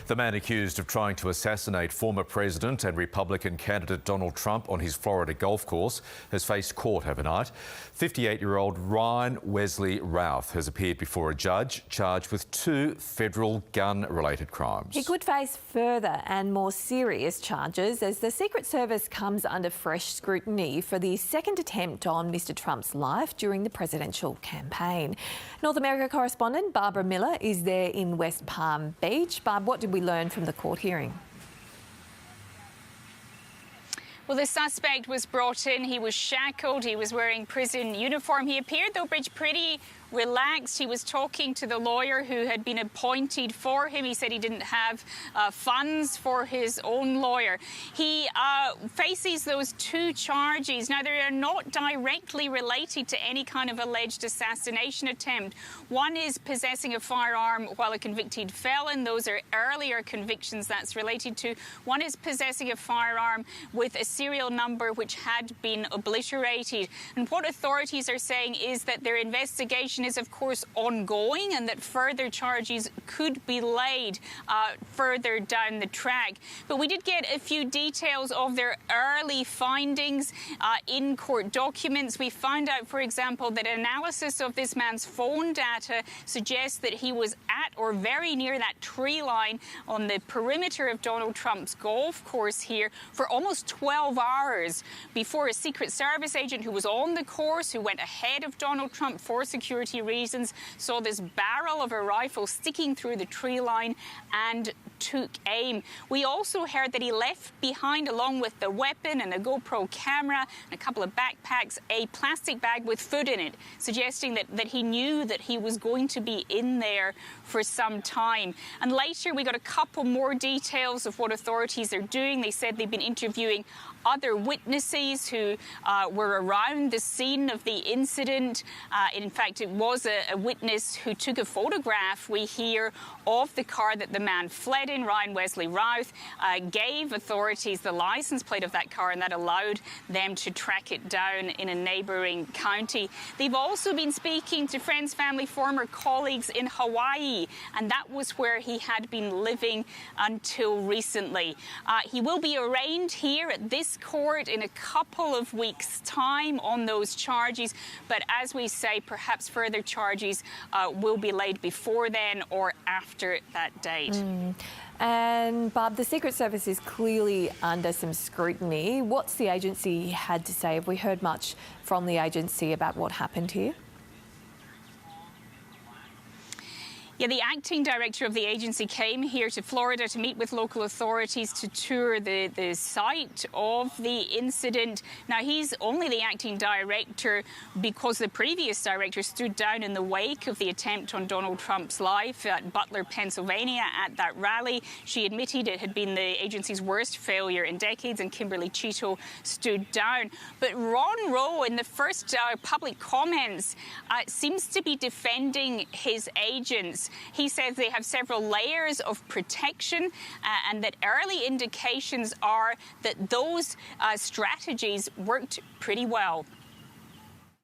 The man accused of trying to assassinate former President and Republican candidate Donald Trump on his Florida golf course has faced court overnight. 58-year-old Wesley Routh has appeared before a judge charged with 2 federal gun-related crimes. He could face further and more serious charges as the Secret Service comes under fresh scrutiny for the second attempt on Mr Trump's life during the presidential campaign. North America correspondent Barbara Miller is there in West Palm Beach. Barb, what did we learn from the court hearing? Well, the suspect was brought in. He was shackled. He was wearing prison uniform. He appeared, though, Bridge, pretty relaxed. He was talking to the lawyer who had been appointed for him. He said he didn't have funds for his own lawyer. He faces those 2 charges. Now, they are not directly related to any kind of alleged assassination attempt. One is possessing a firearm while a convicted felon. Those are earlier convictions that's related to. One is possessing a firearm with a serial number which had been obliterated. And what authorities are saying is that their investigation is, of course, ongoing and that further charges could be laid further down the track. But we did get a few details of their early findings in court documents. We found out, for example, that analysis of this man's phone data suggests that he was at or very near that tree line on the perimeter of Donald Trump's golf course here for almost 12 hours before a Secret Service agent who was on the course, who went ahead of Donald Trump for security reasons, saw this barrel of a rifle sticking through the tree line and took aim. We also heard that he left behind, along with the weapon and a GoPro camera and a couple of backpacks, a plastic bag with food in it, suggesting that he knew that he was going to be in there for some time. And later we got a couple more details of what authorities are doing. They said they've been interviewing other witnesses who were around the scene of the incident. In fact, it was a witness who took a photograph, we hear, of the car that the man fled in. Wesley Routh gave authorities the license plate of that car, and that allowed them to track it down in a neighbouring county. They've also been speaking to friends, family, former colleagues in Hawaii, and that was where he had been living until recently. He will be arraigned here at this court in a couple of weeks' time on those charges, but as we say, perhaps further charges will be laid before then or after that date. And Barb, the Secret Service is clearly under some scrutiny. What's the agency had to say? Have we heard much from the agency about what happened here? Yeah, the acting director of the agency came here to Florida to meet with local authorities to tour the site of the incident. Now, he's only the acting director because the previous director stood down in the wake of the attempt on Donald Trump's life at Butler, Pennsylvania, at that rally. She admitted it had been the agency's worst failure in decades, and Kimberly Cheeto stood down. But Ron Rowe, in the first public comments, seems to be defending his agents. He says they have several layers of protection and that early indications are that those strategies worked pretty well.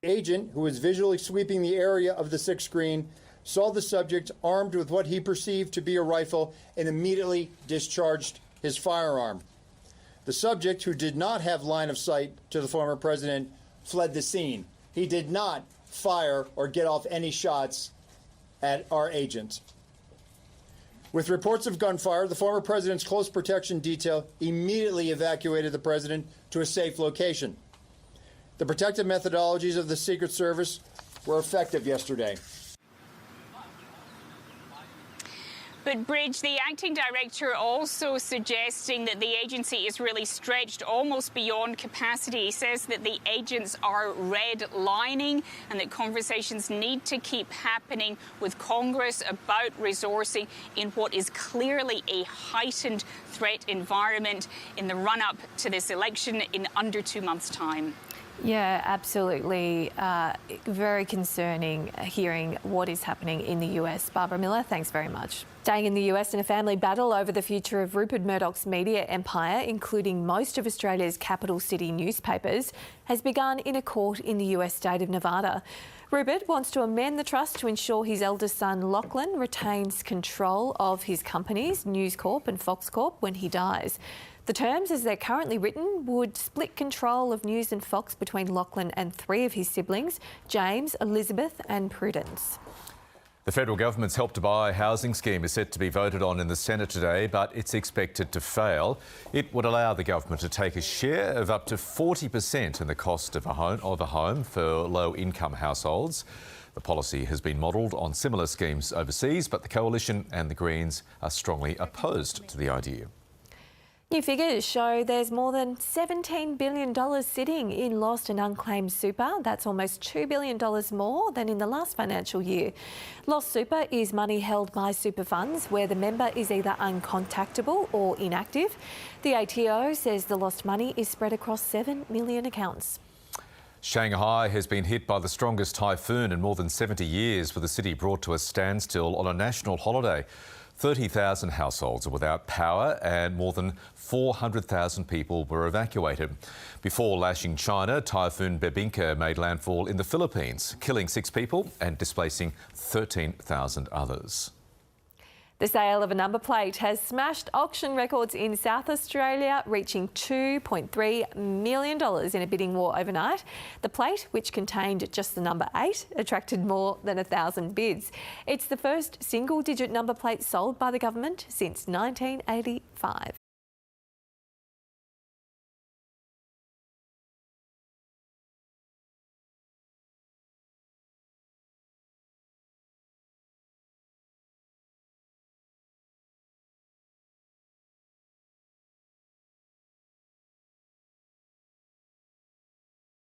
The agent, who was visually sweeping the area of the 6th screen, saw the subject armed with what he perceived to be a rifle and immediately discharged his firearm. The subject, who did not have line of sight to the former president, fled the scene. He did not fire or get off any shots at our agent. With reports of gunfire, the former president's close protection detail immediately evacuated the president to a safe location. The protective methodologies of the Secret Service were effective yesterday. But Bridge, the acting director, also suggesting that the agency is really stretched almost beyond capacity. He says that the agents are redlining and that conversations need to keep happening with Congress about resourcing in what is clearly a heightened threat environment in the run-up to this election in under 2 months' time. Yeah, absolutely. Very concerning hearing what is happening in the US. Barbara Miller, thanks very much. Staying in the US, in a family battle over the future of Rupert Murdoch's media empire, including most of Australia's capital city newspapers, has begun in a court in the US state of Nevada. Rupert wants to amend the trust to ensure his eldest son Lachlan retains control of his companies, News Corp and Fox Corp, when he dies. The terms, as they're currently written, would split control of News and Fox between Lachlan and three of his siblings, James, Elizabeth and Prudence. The federal government's Help to Buy housing scheme is set to be voted on in the Senate today, but it's expected to fail. It would allow the government to take a share of up to 40% in the cost of a home for low-income households. The policy has been modelled on similar schemes overseas, but the Coalition and the Greens are strongly opposed to the idea. New figures show there's more than $17 billion sitting in lost and unclaimed super. That's almost $2 billion more than in the last financial year. Lost super is money held by super funds where the member is either uncontactable or inactive. The ATO says the lost money is spread across 7 million accounts. Shanghai has been hit by the strongest typhoon in more than 70 years, with the city brought to a standstill on a national holiday. 30,000 households are without power and more than 400,000 people were evacuated. Before lashing China, Typhoon Bebinca made landfall in the Philippines, killing 6 people and displacing 13,000 others. The sale of a number plate has smashed auction records in South Australia, reaching $2.3 million in a bidding war overnight. The plate, which contained just the number 8, attracted more than 1,000 bids. It's the first single-digit number plate sold by the government since 1985.